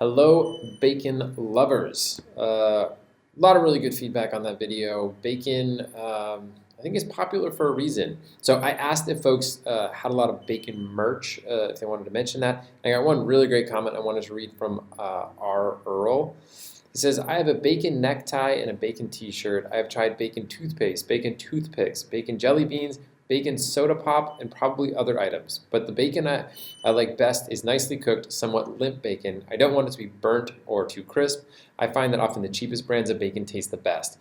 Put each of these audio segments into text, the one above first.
Hello, bacon lovers. A lot of really good feedback on that video. Bacon, I think, is popular for a reason. So I asked if folks had a lot of bacon merch, if they wanted to mention that. I got one really great comment I wanted to read from R. Earl. He says, I have a bacon necktie and a bacon t-shirt. I have tried bacon toothpaste, bacon toothpicks, bacon jelly beans, bacon soda pop, and probably other items. But the bacon I like best is nicely cooked, somewhat limp bacon. I don't want it to be burnt or too crisp. I find that often the cheapest brands of bacon taste the best.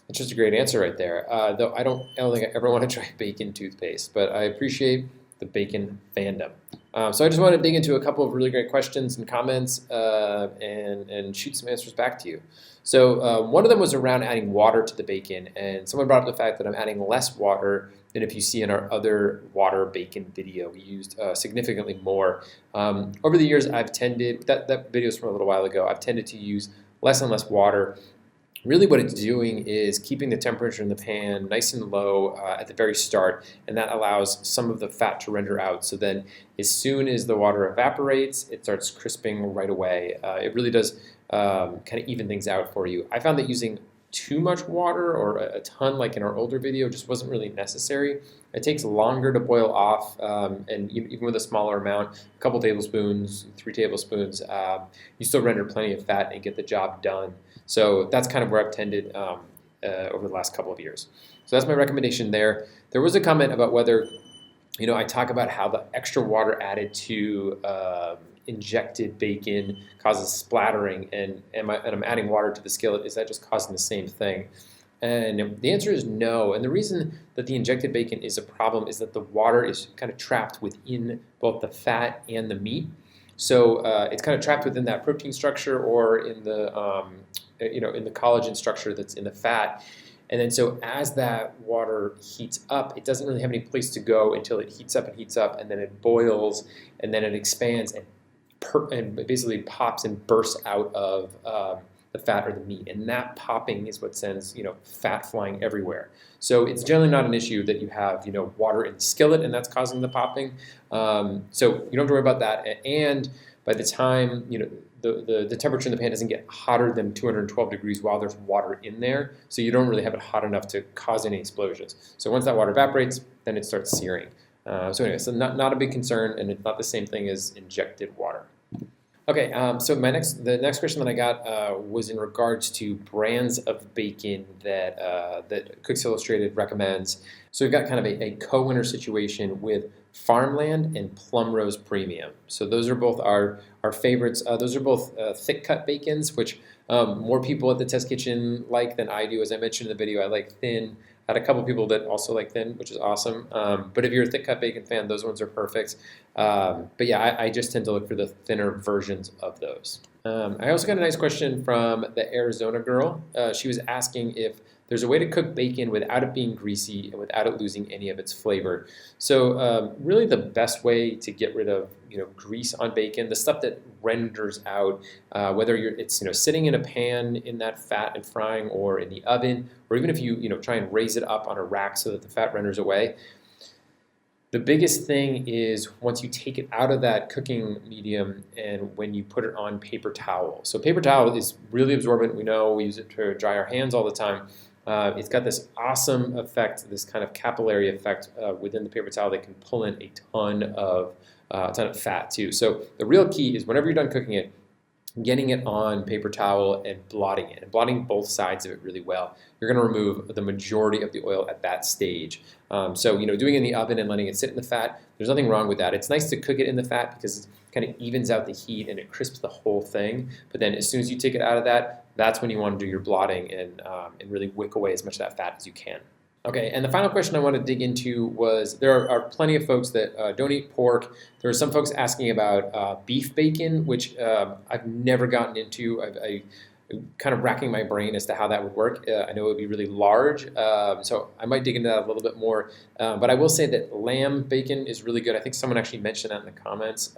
That's just a great answer right there. Though I don't think I ever want to try bacon toothpaste, but I appreciate the bacon fandom. So I just want to dig into a couple of really great questions and comments and shoot some answers back to you. So one of them was around adding water to the bacon, and someone brought up the fact that I'm adding less water than if you see in our other water bacon video. We used significantly more. Over the years, I've tended, that video is from a little while ago, I've tended to use less and less water. Really what it's doing is keeping the temperature in the pan nice and low at the very start, and that allows some of the fat to render out. So then as soon as the water evaporates, it starts crisping right away. It really does kind of even things out for you. I found that using too much water or a ton like in our older video just wasn't really necessary. It takes longer to boil off, and even with a smaller amount, a couple tablespoons, 3 tablespoons, you still render plenty of fat and get the job done. So that's kind of where I've tended over the last couple of years. So that's my recommendation there. There was a comment about whether, I talk about how the extra water added to injected bacon causes splattering, and I'm adding water to the skillet. Is that just causing the same thing? And the answer is no. And the reason that the injected bacon is a problem is that the water is kind of trapped within both the fat and the meat. So it's kind of trapped within that protein structure or in the in the collagen structure that's in the fat. And then so as that water heats up, it doesn't really have any place to go until it heats up, and then it boils, and then it expands and basically pops and bursts out of the fat or the meat. And that popping is what sends fat flying everywhere. So it's generally not an issue that you have water in the skillet and that's causing the popping. So you don't have to worry about that. And by the time the temperature in the pan doesn't get hotter than 212 degrees while there's water in there, so you don't really have it hot enough to cause any explosions. So once that water evaporates, then it starts searing. So anyway, so not a big concern, and it's not the same thing as injected water. Okay, so the next question that I got was in regards to brands of bacon that Cooks Illustrated recommends. So we've got kind of a co-winner situation with Farmland and Plum Rose Premium. So those are both our favorites. Those are both thick cut bacons, which more people at the test kitchen like than I do. As I mentioned in the video, I like thin. I had a couple people that also like thin, which is awesome. But if you're a thick cut bacon fan, those ones are perfect. But yeah, I just tend to look for the thinner versions of those. I also got a nice question from the Arizona girl. She was asking if there's a way to cook bacon without it being greasy and without it losing any of its flavor. So really the best way to get rid of grease on bacon, the stuff that renders out, whether it's sitting in a pan in that fat and frying, or in the oven, or even if you try and raise it up on a rack so that the fat renders away. The biggest thing is once you take it out of that cooking medium and when you put it on paper towel. So paper towel is really absorbent. We know we use it to dry our hands all the time. It's got this awesome effect, this kind of capillary effect within the paper towel that can pull in a ton of fat too. So the real key is whenever you're done cooking it, getting it on paper towel and blotting it, and blotting both sides of it really well. You're going to remove the majority of the oil at that stage. So doing it in the oven and letting it sit in the fat, there's nothing wrong with that. It's nice to cook it in the fat because it kind of evens out the heat and it crisps the whole thing. But then as soon as you take it out of that, that's when you want to do your blotting and really wick away as much of that fat as you can. Okay, and the final question I want to dig into was there are plenty of folks that don't eat pork. There are some folks asking about beef bacon, which I've never gotten into. I'm kind of racking my brain as to how that would work. I know it would be really large, so I might dig into that a little bit more. But I will say that lamb bacon is really good. I think someone actually mentioned that in the comments.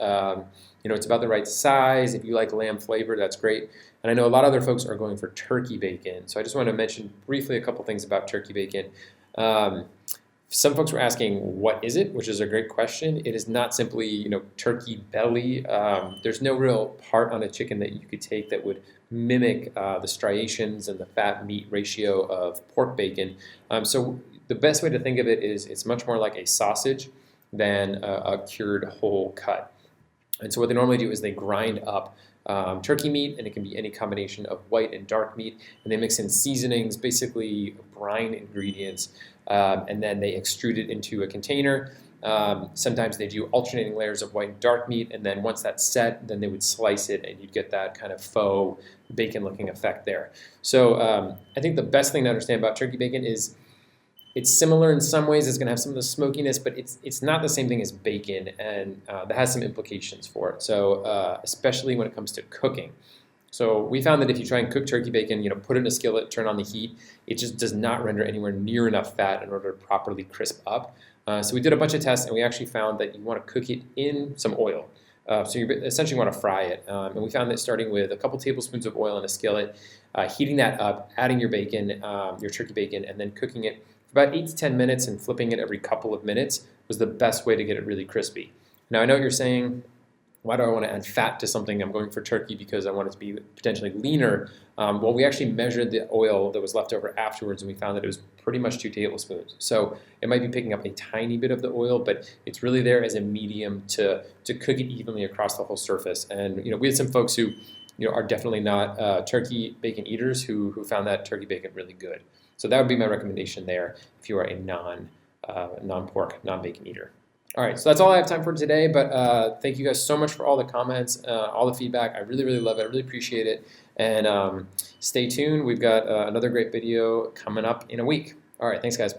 It's about the right size. If you like lamb flavor, that's great. And I know a lot of other folks are going for turkey bacon. So I just want to mention briefly a couple things about turkey bacon. Some folks were asking, what is it? Which is a great question. It is not simply, turkey belly. There's no real part on a chicken that you could take that would mimic the striations and the fat meat ratio of pork bacon. So the best way to think of it is it's much more like a sausage than a cured whole cut. And so what they normally do is they grind up turkey meat, and it can be any combination of white and dark meat, and they mix in seasonings, basically brine ingredients, and then they extrude it into a container. Sometimes they do alternating layers of white and dark meat, and then once that's set, then they would slice it, and you'd get that kind of faux bacon-looking effect there. So I think the best thing to understand about turkey bacon is it's similar in some ways. It's going to have some of the smokiness, but it's not the same thing as bacon, and that has some implications for it. So especially when it comes to cooking. So we found that if you try and cook turkey bacon, put it in a skillet, turn on the heat, it just does not render anywhere near enough fat in order to properly crisp up. So we did a bunch of tests, and we actually found that you want to cook it in some oil. So you essentially want to fry it. And we found that starting with a couple tablespoons of oil in a skillet, heating that up, adding your bacon, your turkey bacon, and then cooking it for about 8 to 10 minutes and flipping it every couple of minutes was the best way to get it really crispy. Now, I know what you're saying, why do I want to add fat to something? I'm going for turkey because I want it to be potentially leaner. Well, we actually measured the oil that was left over afterwards, and we found that it was pretty much 2 tablespoons. So it might be picking up a tiny bit of the oil, but it's really there as a medium to cook it evenly across the whole surface. And we had some folks who are definitely not turkey bacon eaters who found that turkey bacon really good. So that would be my recommendation there if you are a non-pork, non-bacon eater. All right, so that's all I have time for today, but thank you guys so much for all the comments, all the feedback. I really, really love it. I really appreciate it. And stay tuned. We've got another great video coming up in a week. All right, thanks, guys.